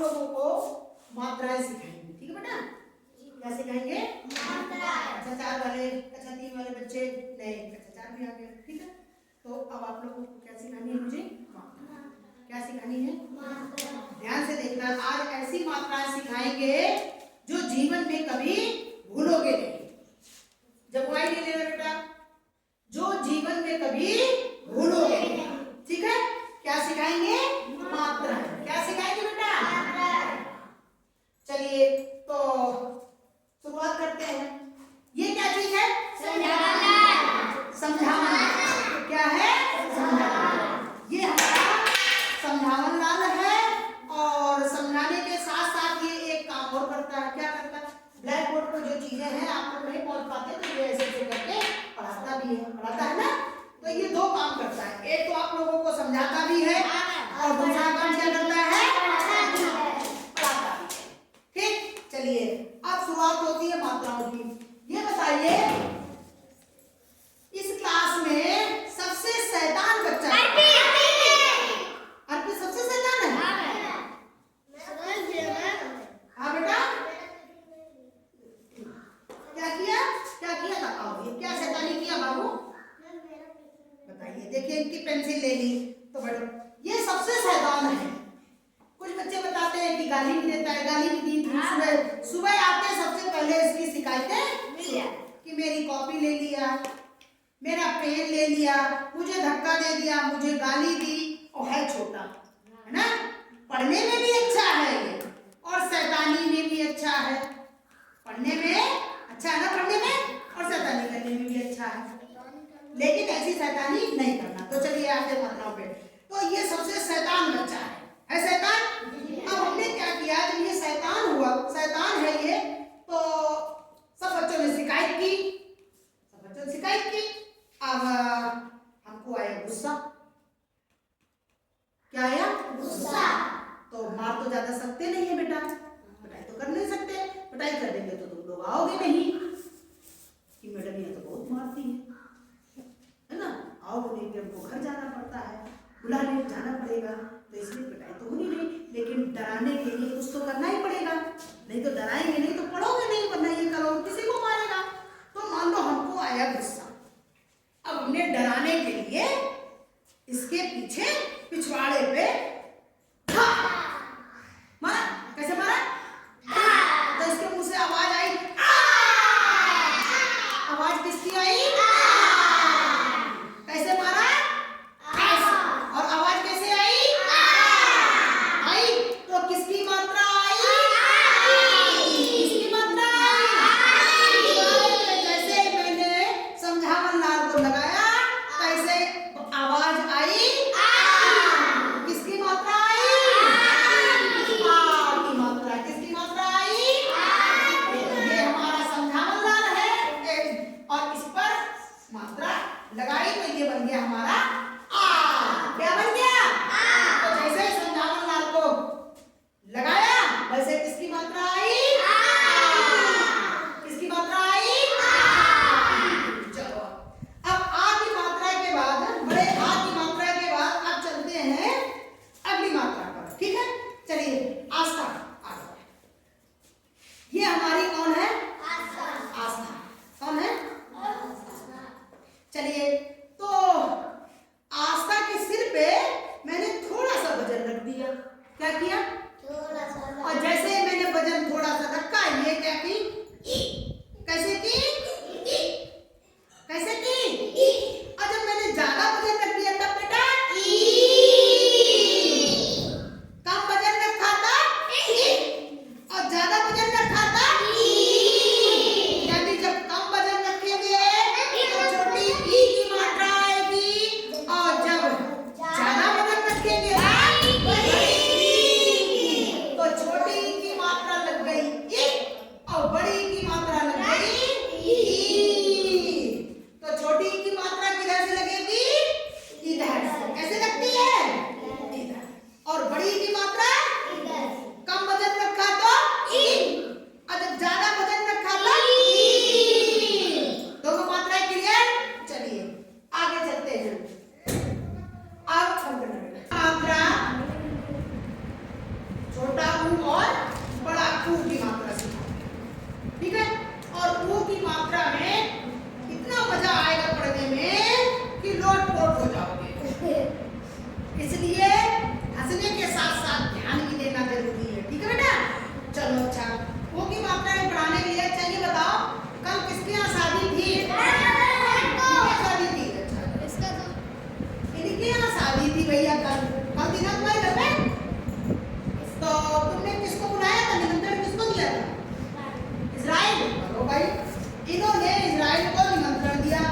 लोगों को मात्राएं सिखाएंगे, ठीक है बेटा? क्या सिखाएंगे? कक्षा 4 वाले, कक्षा 3 वाले बच्चे नहीं, कक्षा 4 भी आ गए, ठीक है? तो अब आप लोगों को क्या सिखानी है? मुझे क्या सिखानी है? ध्यान से देखना, आज ऐसी मात्राएं सिखाएंगे जो जीवन में कभी भूलोगे नहीं। जब वाई ले लेना बेटा, जो जीवन में कभी भूलोगे नहीं, ठीक है? क्या सिखाएंगे? मात्रा। क्या सिखाएंगे बेटा? चलिए तो शुरुआत करते हैं। ये क्या चीज है? समझावन। क्या है? समझावन। ये हमारा समझावन लाल है और समझाने के साथ साथ ये एक काम और करता है। क्या करता है? ब्लैक बोर्ड पर जो चीजें हैं आप लोग नहीं पहुंच पाते तो ये ऐसे करके पढ़ाता भी है, पढ़ाता है ना? तो ये दो काम करता है, एक तो आप लोगों को समझाता भी है और दूसरा काम क्या करता है? पढ़ाता भी है। ठीक, चलिए अब शुरुआत होती है मात्राओं की। ये बताइए इस क्लास में सबसे शैतान बच्चा अर्पित सबसे शैतान है? हाँ बेटा, क्या किया? क्या किया बताओ, ये क्या शैतानी किया बाबू? बताइए। देखिए इनकी पेंसिल ले ली तो बेटा ये सबसे शैतान है। कुछ बच्चे बताते हैं कि गाली भी देता है, गाली भी दी थी सुबह। सुबह आते सबसे पहले इसकी शिकायतें कि मेरी कॉपी ले लिया, मेरा पेन ले लिया, मुझे धक्का दे दिया, मुझे गाली दी और है छोटा, है ना? पढ़ने में भी अच्छा है ये और शैतानी में भी अच्छा है। पढ़ने में अच्छा है ना, पढ़ने में, और शैतानी करने में भी अच्छा है, लेकिन ऐसी शैतानी नहीं करना। तो चलिए आगे मात्राओं पे। तो ये सबसे शैतान बच्चा है शैतान? अब हमने क्या किया, जब ये शैतान हुआ, शैतान है ये, तो सब बच्चों ने शिकायत की, सब बच्चों ने शिकायत की। अब हमको आया गुस्सा। क्या आया? गुस्सा। तो मार तो ज्यादा सकते नहीं है बेटा, पिटाई तो कर नहीं सकते, पिटाई कर देंगे तो तुम लोग आओगे नहीं कि मैडम ये तो बहुत मारती है ना, आओगे नहीं, फिर हमको घर जाना पड़ता है, बुलाने जाना पड़ेगा, तो इसलिए पिटाई तो होनी नहीं, लेकिन डराने के लिए कुछ तो करना ही पड़ेगा, नहीं तो डराएंगे नहीं तो पढ़ोगे नहीं, वरना ये करो किसी को मारेगा। तो मान लो हमको आया गुस्सा, अब हमने डराने के लिए इसके पीछे पिछवाड़े पे मारा। कैसे मारा? तो इसके मुंह से आवाज आई, आवाज किसकी आई? कैसे मारा? और आवाज कैसे आई? आई। तो किसकी मात्रा आई? किसकी मात्रा आई? जैसे मैंने समझावन लाल को लगाया कैसे आवाज आई? किसकी मात्रा आई? की मात्रा। किसकी मात्रा आई? ये हमारा समझावन लाल है और इस पर मात्रा लगाई तो ये बन गया हमारा आ। क्या बन गया? तो जैसे समझावन लाल को लगाया वैसे किसकी मात्रा आई? किसकी मात्रा आई? चलो अब आ की मात्रा के बाद, बड़े आ की मात्रा के बाद अब चलते हैं अगली मात्रा पर, ठीक है? चलिए आस्था। ये हमारी कौन है? आस्था। कौन है? चलिए तो आस्था के सिर पे मैंने थोड़ा सा वजन रख दिया। क्या किया? थोड़ा सा। और जैसे मैंने वजन थोड़ा सा रखा, ये क्या की? कैसे की? कैसे की? और जब मैंने ज्यादा वजन रख दिया तब बेटा कम वजन रखा था और ज्यादा वजन रखा था। यानी जब कम वजन रखेंगे तो छोटी ई की मात्रा आएगी और जब ज्यादा वजन रखेंगे ऊ की मात्रा सीखो, ठीक है। और ऊ की मात्रा में इतना मजा आएगा पढ़ने में कि लोट-पोट हो जाओगे। इसलिए हंसने के साथ साथ ध्यान भी देना जरूरी है, ठीक है बेटा। चलो अच्छा, ऊ की मात्रा में पढ़ाने के लिए चाहिए बताओ कल किसके यहाँ शादी थी? शादी थी, अच्छा इनके यहाँ शादी थी भैया कल थी ना तुम्हारे घर में? तो तुमने किसको बुलाया था, निमंत्रण किसको दिया था? इजराइल। तो भाई इन्होंने इजराइल को निमंत्रण दिया,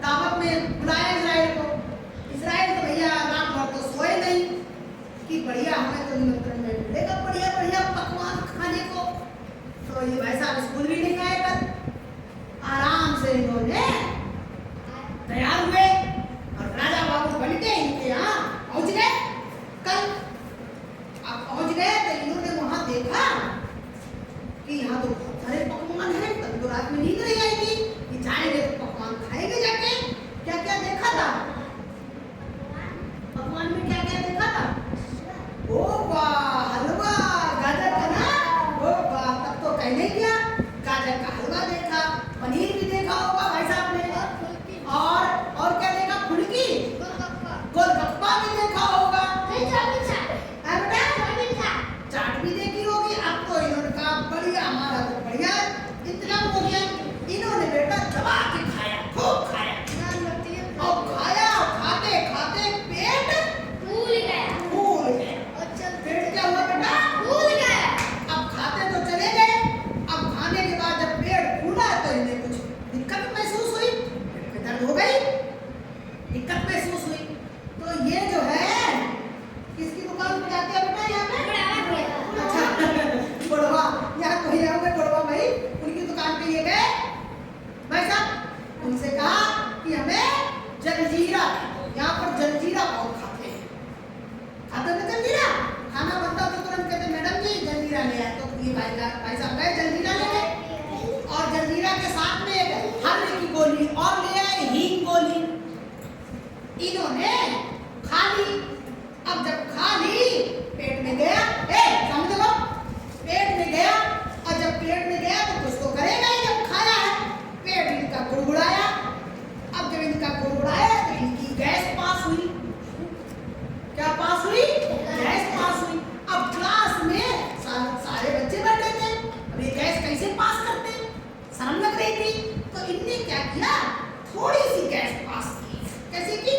दावत में बुलाया इजराइल को। इजराइल तो भैया रात भर तो सोए नहीं कि बढ़िया हमें तो निमंत्रण में मिलेगा बढ़िया बढ़िया पकवान खाने को। तो ये भाई साहब स्कूल भी नहीं गए कल, आराम से इन्होंने तैयार हुए और राजा बाबू बन के इनके यहाँ पहुंच गए कल। अब पहुंच गए तो इन्होंने वहां देखा कि यहाँ तो बहुत सारे पकवान हैं। तब तो रात में नींद नहीं आई थी कि जाएंगे तो पकवान खाएंगे जाके। क्या क्या देखा था पकवान में, क्या क्या देखा था? ओ वाह, हलवा गाजर का ना, ओ वाह, तब तो कहने क्या, गाजर का हलवा देखा, पनीर भी देखा होगा भाई साहब ने, और क्या देखा? फुल्की, गोलगप्पा भी देखा होगा, चाट भी देखी होगी। अब तो इन्होंने कहा बढ़िया, हमारा तो बढ़िया इंतजाम हो गया। इन्होंने बेटा दबा के खाया, खूब खाया और खाया, खाते खाते पेट फूल गया। पेट क्या हुआ बेटा? फूल गया। अब खाते तो चले गए, अब खाने के बाद जब पेट फूला तो इन्हें कुछ दिक्कत महसूस हुई, पेट में दर्द हो गई, दिक्कत महसूस हुई। तो ये जो है किसकी दुकान पे जाते हैं बेटा? यहाँ पे अच्छा बुढ़वा, यहाँ कोई आओगे बुढ़वा भाई, उनकी दुकान पे ये गए भाई साहब, उनसे कहा कि हमें जलजीरा, यहाँ पर जलजीरा बहुत खाते हैं, खाते हैं जलजीरा। खाना बनता तो तुरंत कहते मैडम जी जलजीरा ले आए। तो ये भाई साहब गए जलजीरा ले गए और जलजीरा के साथ में एक हल्दी की गोली और ले आए, हींग गोली। इन्होंने खा ली। अब जब खा ली पेट में गया, समझ लो, पेट में गया और जब पेट में गया तो कुछ तो करेगा ही, जब खाया है। पेट इनका गुड़गुड़ाया। अब जब इनका गुड़गुड़ाया तो इनकी गैस पास हुई। क्या पास हुई? गैस पास हुई। अब क्लास में सारे बच्चे बैठे थे, अब ये गैस कैसे पास करते, शर्म लग रही थी। तो इनने क्या किया, थोड़ी सी गैस पास की। कैसे की?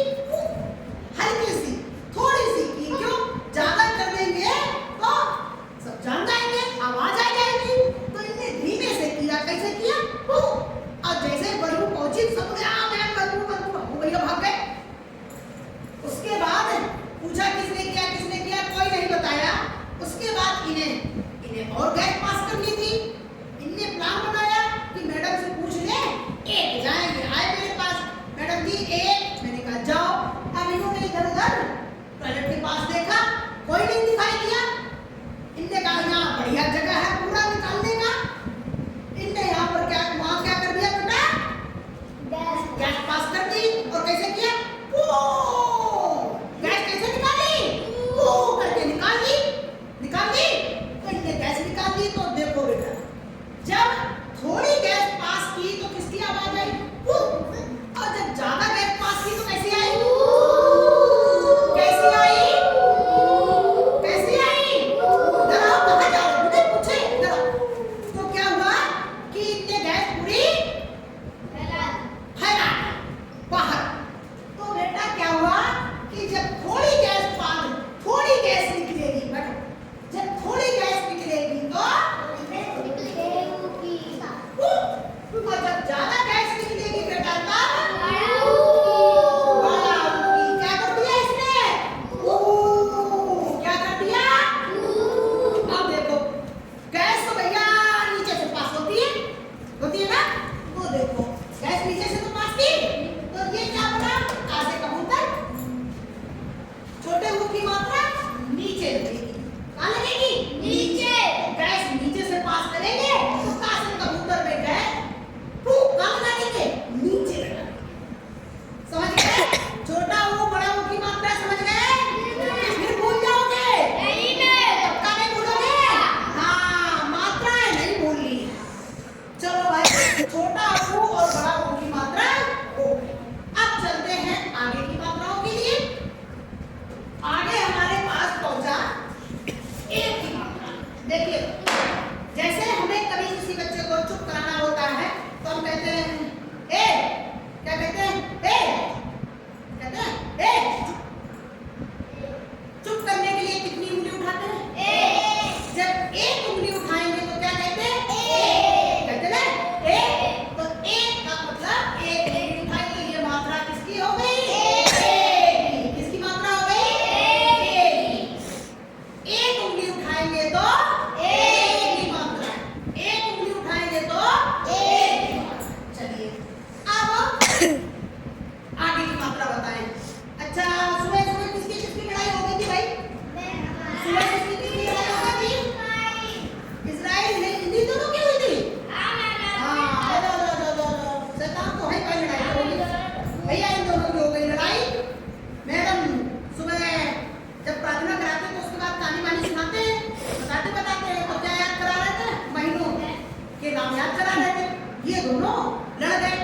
नाम याद करा देते। ये दोनों लड़ गए।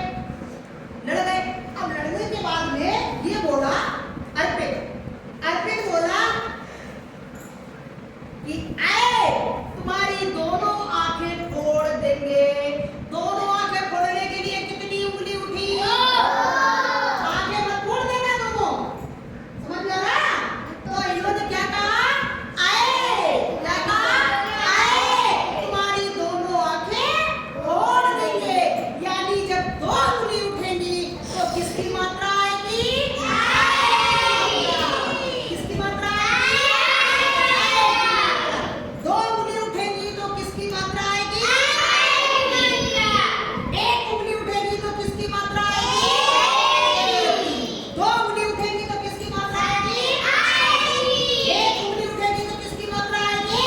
अब लड़ने के बाद में ये बोला अर्पित बोला कि आए तुम्हारी दोनों आंखें फोड़ देंगे। दोनों आंखें फोड़ने के लिए कितनी उंगली उठी? आंखें मत फोड़ देना दोनों, समझ में आ रहा? तो इन्होंने क्या कहा? आए, क्या कहा? आए तुम्हारी दोनों आंखें फोड़ देंगे। यानी जब दो उंगली उठेंगी तो किसकी मात्रा आएगी? किसकी मात्रा आएगी? दो उंगली उठेंगी तो किसकी मात्रा आएगी? एक उंगली उठेगी तो किसकी मात्रा आएगी? दो उंगली उठेगी तो किसकी मात्रा आएगी? एक उंगली उठेगी तो किसकी मात्रा आएगी?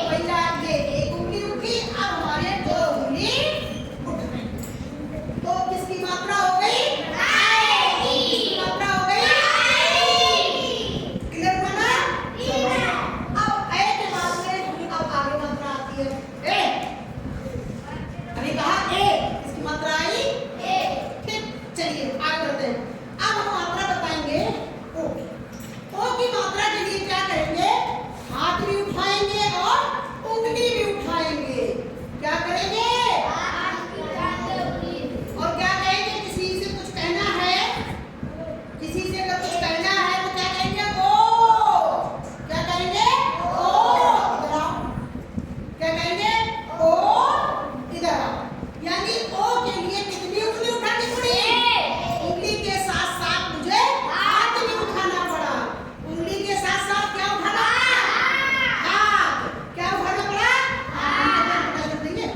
पहला ये एक उंगली उठी, अब हमारे दो उंगली उठ गई तो किसकी मात्रा हो गई? किसकी मात्रा हो गई? क्लियर हुआ ना? अब ए के बाद में अब आगे मात्रा आती है ए। अभी कहा ए, इसकी मात्रा आई ए। ठीक, चलिए आगे बढ़ते हैं। अब हम मात्रा बताएंगे ओ। ओ की मात्रा के लिए क्या करेंगे? हाथ भी उठाएंगे और उंगली भी उठाएंगे। क्या करेंगे? और क्या कहेंगे? किसी से कुछ कहना है, किसी से अगर कुछ कहना है तो क्या कहेंगे? ओ। क्या कहेंगे? ओ। इधर आओ। क्या कहेंगे? ओ। इधर आओ। यानी ओ के लिए कितनी उंगली उठानी पड़ी? उंगली के साथ साथ मुझे हाथ भी उठाना पड़ा। उंगली के साथ साथ क्या उठाना? हाथ। क्या उठाना पड़ा? हाथ। देंगे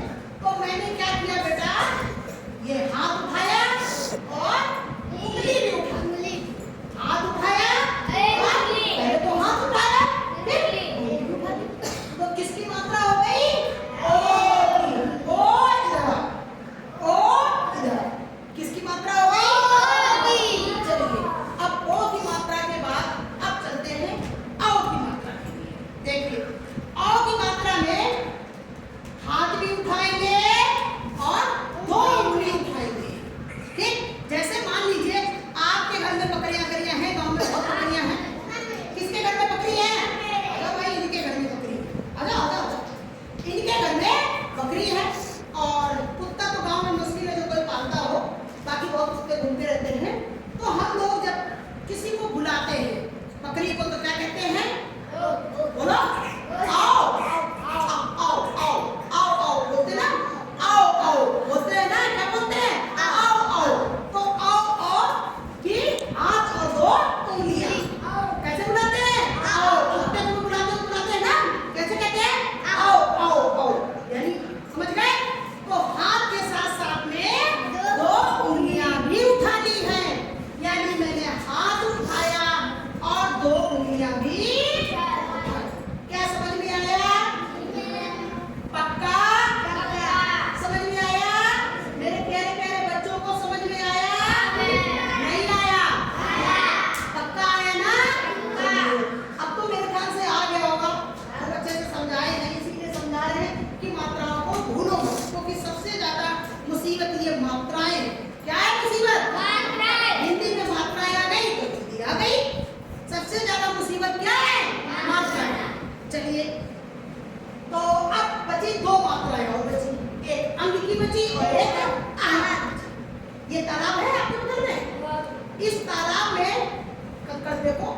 तो मैंने क्या किया बेटा? ये हाथ उठाया और उंगली भी उठाई। हाथ उठाया और पहले तो हाथ उठाया फिर उंगली भी उठा दी। तो किसकी मात्रा हो गई? ओ की। ओ इधर आओ। ओ इधर। किसकी मात्रा हो गई? चलिए अब ओ की मात्रा के बाद अब चलते हैं औ की मात्रा के लिए। देखिए औ की मात्रा में हाथ भी उठाएंगे और दो उंगली उठाएंगे। ठीक, जैसे मान लीजिए आपके घर में बकरियां हैं, गांव में बहुत बकरियां हैं। किसके घर में बकरी है? अरे भाई इनके घर में बकरी है। आजा। इनके घर में बकरी है और कुत्ता तो गांव में मुश्किल है जो कोई पालता हो, बाकी बहुत कुत्ते घूमते रहते हैं। तो हम लोग जब किसी को बुलाते हैं बकरी को तो क्या कहते हैं? बोलो आओ। आओ बोलते ना? आओ बोलते हैं ना? क्या बोलते हैं? आओ। तो आओ कि हाथ और दो उंगलियां। कैसे बुलाते हैं? आओ। कुत्ते को बुलाते हैं ना? कैसे कहते हैं? आओ। यानी समझ गए? तो हाथ के साथ साथ में दो उंगलियां भी उठा ली हैं। यानी मैंने हाथ उठाया और दो उंगलियां भी उठाई। क्या समझ में आया? पक्का? समझ में आया? मेरे प्यारे प्यारे बच्चों को समझ में आया? नहीं आया? पक्का आया ना? अब तो मेरे ख्याल से आ गया होगा। बहुत अच्छे से समझाए हैं, इसीलिए समझा रहे हैं कि मात्राओं को भूलो मत, क्योंकि सबसे ज्यादा मुसीबत ये मात्राएं। क्या है मुसीबत? हिंदी में मात्राएं आ गई तो हिंदी आ गई। सबसे ज्यादा मुसीबत क्या है? मात्राएं। चलिए तो अब बची दो मात्राएं और बची, एक अंग की बची और एक आहार बची। ये तालाब है आपके बगल में। इस तालाब में कंकड़ देखो